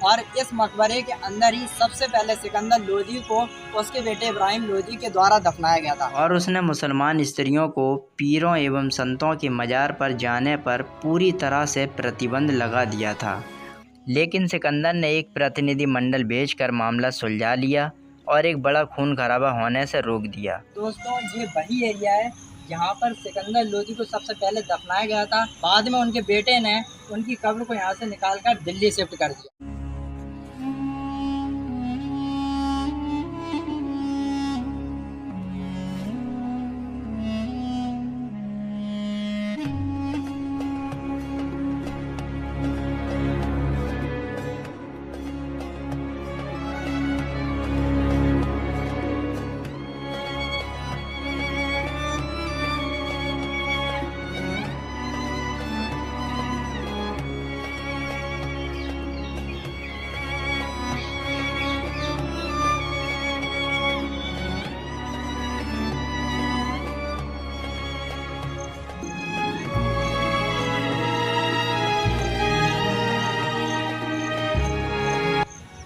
और इस मकबरे के अंदर ही सबसे पहले सिकंदर लोदी को उसके बेटे इब्राहिम लोदी के द्वारा दफनाया गया था। और उसने मुसलमान स्त्रियों को पीरों एवं संतों के मज़ार पर जाने पर पूरी तरह से प्रतिबंध लगा दिया था। लेकिन सिकंदर ने एक प्रतिनिधि मंडल भेजकर मामला सुलझा लिया और एक बड़ा खून खराबा होने से रोक दिया। दोस्तों, ये वही एरिया है जहाँ पर सिकंदर लोदी को सबसे पहले दफनाया गया था। बाद में उनके बेटे ने उनकी कब्र को यहाँ से निकालकर दिल्ली शिफ्ट कर दिया।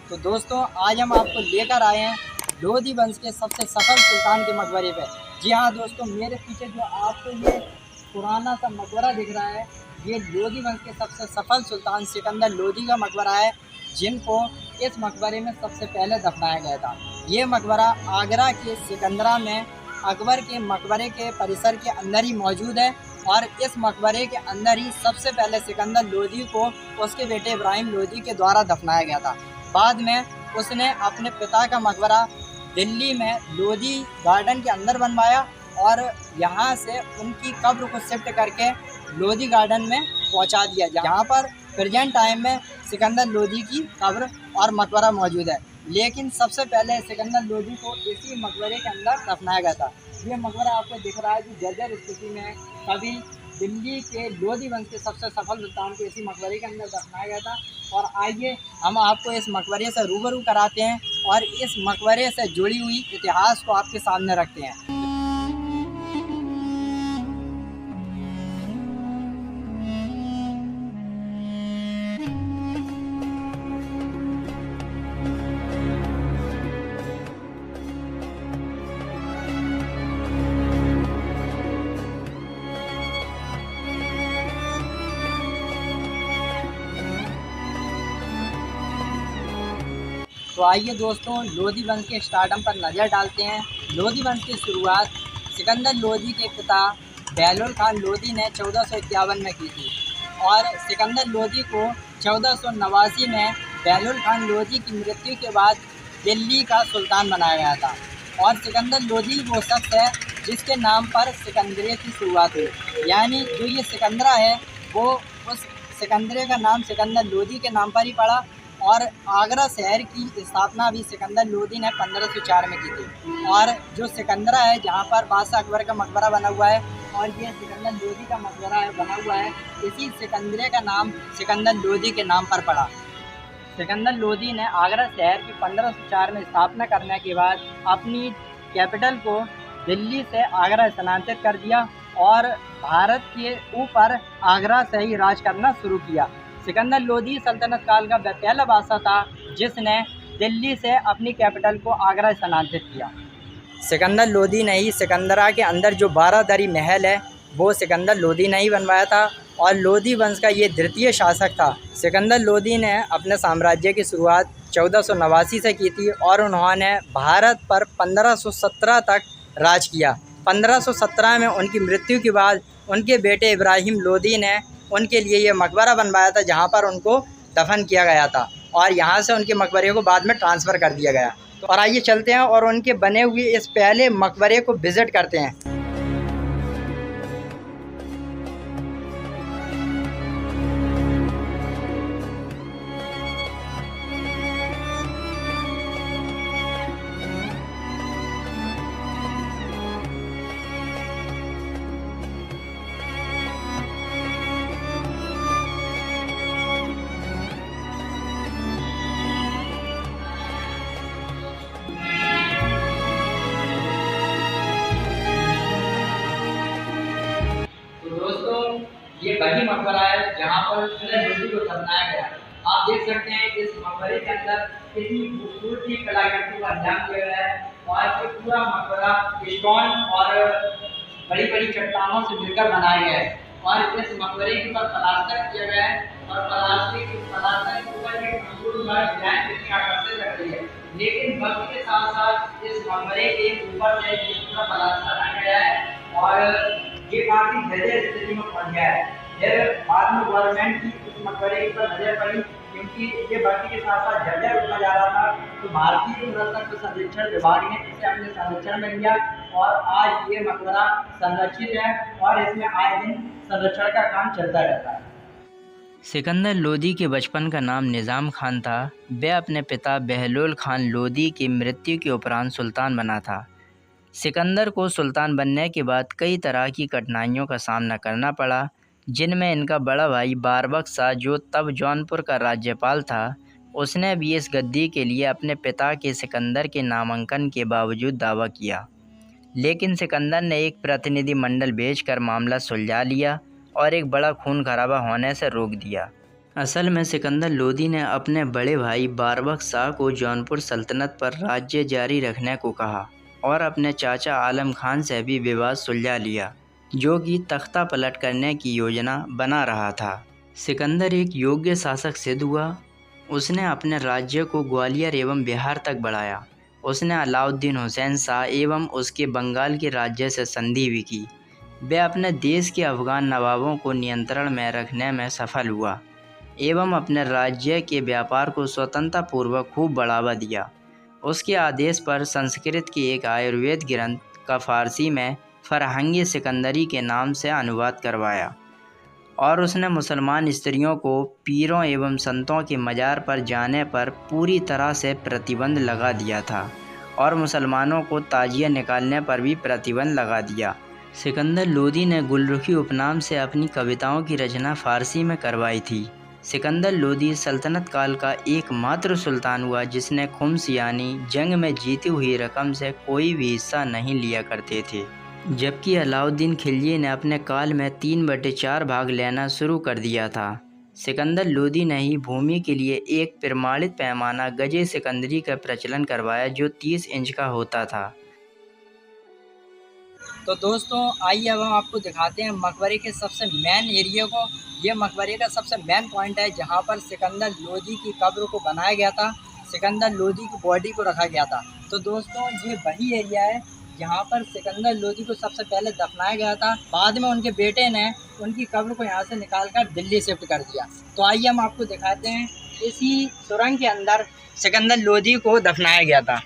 तो दोस्तों, आज हम आपको लेकर आए हैं लोदी वंश के सबसे सफल सुल्तान के मकबरे पे। जी हाँ दोस्तों, मेरे पीछे जो आपको ये पुराना सा मकबरा दिख रहा है, ये लोदी वंश के सबसे सफल सुल्तान सिकंदर लोदी का मकबरा है, जिनको इस मकबरे में सबसे पहले दफनाया गया था। ये मकबरा आगरा के सिकंदरा में अकबर के मकबरे के परिसर के अंदर ही मौजूद है और इस मकबरे के अंदर ही सबसे पहले सिकंदर लोदी को उसके बेटे इब्राहिम लोदी के द्वारा दफनाया गया था। बाद में उसने अपने पिता का मकबरा दिल्ली में लोदी गार्डन के अंदर बनवाया और यहाँ से उनकी कब्र को शिफ्ट करके लोदी गार्डन में पहुँचा दिया, जहाँ पर प्रेजेंट टाइम में सिकंदर लोदी की कब्र और मकबरा मौजूद है। लेकिन सबसे पहले सिकंदर लोदी को इसी मकबरे के अंदर दफनाया गया था। ये मकबरा आपको दिख रहा है कि जर्जर स्थिति में है। कभी दिल्ली के लोदी वंश के सबसे सफल सुल्तान को इसी मकबरे के अंदर दफनाया गया था। और आइए हम आपको इस मकबरे से रूबरू कराते हैं और इस मकबरे से जुड़ी हुई इतिहास को आपके सामने रखते हैं। तो आइए दोस्तों, लोदी वंश के स्टार्टअप पर नज़र डालते हैं। लोदी वंश की शुरुआत सिकंदर लोदी के पिता बेहलुल खान लोदी ने 1451 में की थी और सिकंदर लोदी को 1489 में बेहलुल खान लोदी की मृत्यु के बाद दिल्ली का सुल्तान बनाया गया था। और सिकंदर लोदी वो शख्स है जिसके नाम पर सिकंदरे की शुरुआत हुई, यानी जो ये सिकंदरा है वो उस सिकंदरे का नाम सिकंदर लोदी के नाम पर ही पड़ा। और आगरा शहर की स्थापना भी सिकंदर लोदी ने 1504 में की थी। और जो सिकंदरा है जहाँ पर बादशाह अकबर का मकबरा बना हुआ है और ये सिकंदर लोदी का मकबरा है बना हुआ है, इसी सिकंदरे का नाम सिकंदर लोदी के नाम पर पड़ा। सिकंदर लोदी ने आगरा शहर की 1504 में स्थापना करने के बाद अपनी कैपिटल को दिल्ली से आगरा स्थानांतरित कर दिया और भारत के ऊपर आगरा से ही राज करना शुरू किया। सिकंदर लोदी सल्तनत काल का पहला बादशाह था जिसने दिल्ली से अपनी कैपिटल को आगरा स्थानांतरित किया। सिकंदर लोदी ने ही सिकंदरा के अंदर जो 12 दरी महल है वो सिकंदर लोदी ने ही बनवाया था और लोदी वंश का ये द्वितीय शासक था। सिकंदर लोदी ने अपने साम्राज्य की शुरुआत 1489 से की थी और उन्होंने भारत पर 1517 तक राज किया। 1517 में उनकी मृत्यु के बाद उनके बेटे इब्राहिम लोदी ने उनके लिए ये मकबरा बनवाया था जहाँ पर उनको दफन किया गया था और यहाँ से उनके मकबरे को बाद में ट्रांसफ़र कर दिया गया। तो और आइए चलते हैं और उनके बने हुए इस पहले मकबरे को विज़िट करते हैं। ये वही मकबरा है जहाँ पर सिकंदर लोदी को दफनाया गया। आप देख सकते हैं इस मकबरे के अंदर कितनी खूबसूरती कलाकृति को अंजाम दिया गया है और ये पूरा मकबरा स्टोन और बड़ी बड़ी चट्टानों से मिलकर बनाया गया है और इस मकबरे के ऊपर प्लास्टर किया गया है और प्लास्टर के ऊपर एक खूबसूरत डिजाइन कितनी आकर्षित लग रही है। लेकिन वक्त के साथ साथ इस मकबरे के ऊपर से पूरा प्लास्टर हट गया है और ये काफी जर्जर स्थिति में पहुंच गया है। फिर बाद में गवर्नमेंट की इस मकबरे के ऊपर नजर पड़ी क्योंकि ये वक्त के साथ साथ जर्जर होता जा रहा था, तो भारतीय पुरातत्व सर्वेक्षण विभाग ने इसे अपने संरक्षण में लिया और आज ये मकबरा संरक्षित है और इसमें आए दिन संरक्षण का काम चलता रहता है। सिकंदर लोदी के बचपन का नाम निज़ाम खान था। वह अपने पिता बहलोल खान लोदी की मृत्यु के उपरांत सुल्तान बना था। सिकंदर को सुल्तान बनने के बाद कई तरह की कठिनाइयों का सामना करना पड़ा, जिनमें इनका बड़ा भाई बारबक शाह, जो तब जौनपुर का राज्यपाल था, उसने भी इस गद्दी के लिए अपने पिता के सिकंदर के नामांकन के बावजूद दावा किया। लेकिन सिकंदर ने एक प्रतिनिधि मंडल भेजकर मामला सुलझा लिया और एक बड़ा खून खराबा होने से रोक दिया। असल में सिकंदर लोदी ने अपने बड़े भाई बारबक शाह को जौनपुर सल्तनत पर राज्य जारी रखने को कहा और अपने चाचा आलम खान से भी विवाद सुलझा लिया, जो कि तख्ता पलट करने की योजना बना रहा था। सिकंदर एक योग्य शासक सिद्ध हुआ। उसने अपने राज्य को ग्वालियर एवं बिहार तक बढ़ाया। उसने अलाउद्दीन हुसैन शाह एवं उसके बंगाल के राज्य से संधि भी की। वह अपने देश के अफगान नवाबों को नियंत्रण में रखने में सफल हुआ एवं अपने राज्य के व्यापार को स्वतंत्रतापूर्वक खूब बढ़ावा दिया। उसके आदेश पर संस्कृत के एक आयुर्वेद ग्रंथ का फारसी में फरहंग सिकंदरी के नाम से अनुवाद करवाया और उसने मुसलमान स्त्रियों को पीरों एवं संतों के मज़ार पर जाने पर पूरी तरह से प्रतिबंध लगा दिया था और मुसलमानों को ताजिया निकालने पर भी प्रतिबंध लगा दिया। सिकंदर लोदी ने गुलरुखी उपनाम से अपनी कविताओं की रचना फारसी में करवाई थी। सिकंदर लोदी सल्तनत काल का एकमात्र सुल्तान हुआ जिसने खुम्स यानी जंग में जीती हुई रकम से कोई भी हिस्सा नहीं लिया करते थे, जबकि अलाउद्दीन खिलजी ने अपने काल में 3/4 भाग लेना शुरू कर दिया था। सिकंदर लोदी ने ही भूमि के लिए एक प्रमाणित पैमाना गजे सिकंदरी का प्रचलन करवाया जो 30 इंच का होता था। तो दोस्तों आइए अब हम आपको दिखाते हैं मकबरे के सबसे मेन एरिया को। ये मकबरे का सबसे मेन पॉइंट है जहाँ पर सिकंदर लोदी की कब्र को बनाया गया था, सिकंदर लोदी की बॉडी को रखा गया था। तो दोस्तों ये वही एरिया है जहाँ पर सिकंदर लोदी को सबसे पहले दफनाया गया था। बाद में उनके बेटे ने उनकी कब्र को यहाँ से निकालकर दिल्ली शिफ्ट कर दिया। तो आइए हम आपको दिखाते हैं इसी सुरंग के अंदर सिकंदर लोदी को दफनाया गया था।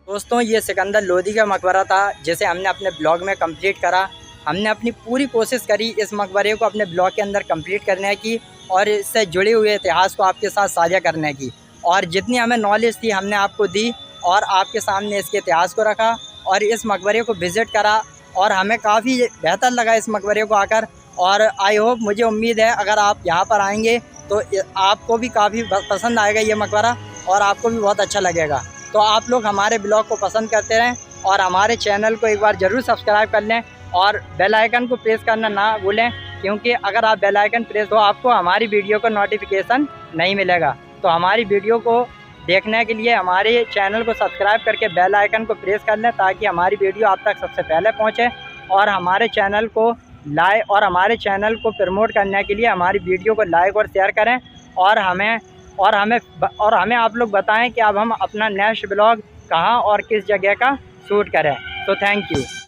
दोस्तों ये सिकंदर लोदी का मकबरा था जिसे हमने अपने ब्लॉग में कंप्लीट करा। हमने अपनी पूरी कोशिश करी इस मकबरे को अपने ब्लॉग के अंदर कंप्लीट करने की और इससे जुड़े हुए इतिहास को आपके साथ साझा करने की, और जितनी हमें नॉलेज थी हमने आपको दी और आपके सामने इसके इतिहास को रखा और इस मकबरे को विज़िट करा और हमें काफ़ी बेहतर लगा इस मकबरे को आकर। और आई होप, मुझे उम्मीद है अगर आप यहाँ पर आएंगे तो आपको भी काफ़ी पसंद आएगा ये मकबरा और आपको भी बहुत अच्छा लगेगा। तो आप लोग हमारे ब्लॉग को पसंद करते रहें और हमारे चैनल को एक बार ज़रूर सब्सक्राइब कर लें और बेल आइकन को प्रेस करना ना भूलें, क्योंकि अगर आप बेल आइकन प्रेस हो आपको हमारी वीडियो का नोटिफिकेशन नहीं मिलेगा। तो हमारी वीडियो को देखने के लिए हमारे चैनल को सब्सक्राइब करके बेल आइकन को प्रेस कर लें ताकि हमारी वीडियो आप तक सबसे पहले पहुँचे और हमारे चैनल को लाइक और हमारे चैनल को प्रमोट करने के लिए हमारी वीडियो को लाइक और शेयर करें और हमें आप लोग बताएं कि अब हम अपना नेक्स्ट ब्लॉग कहाँ और किस जगह का शूट करें। तो थैंक यू।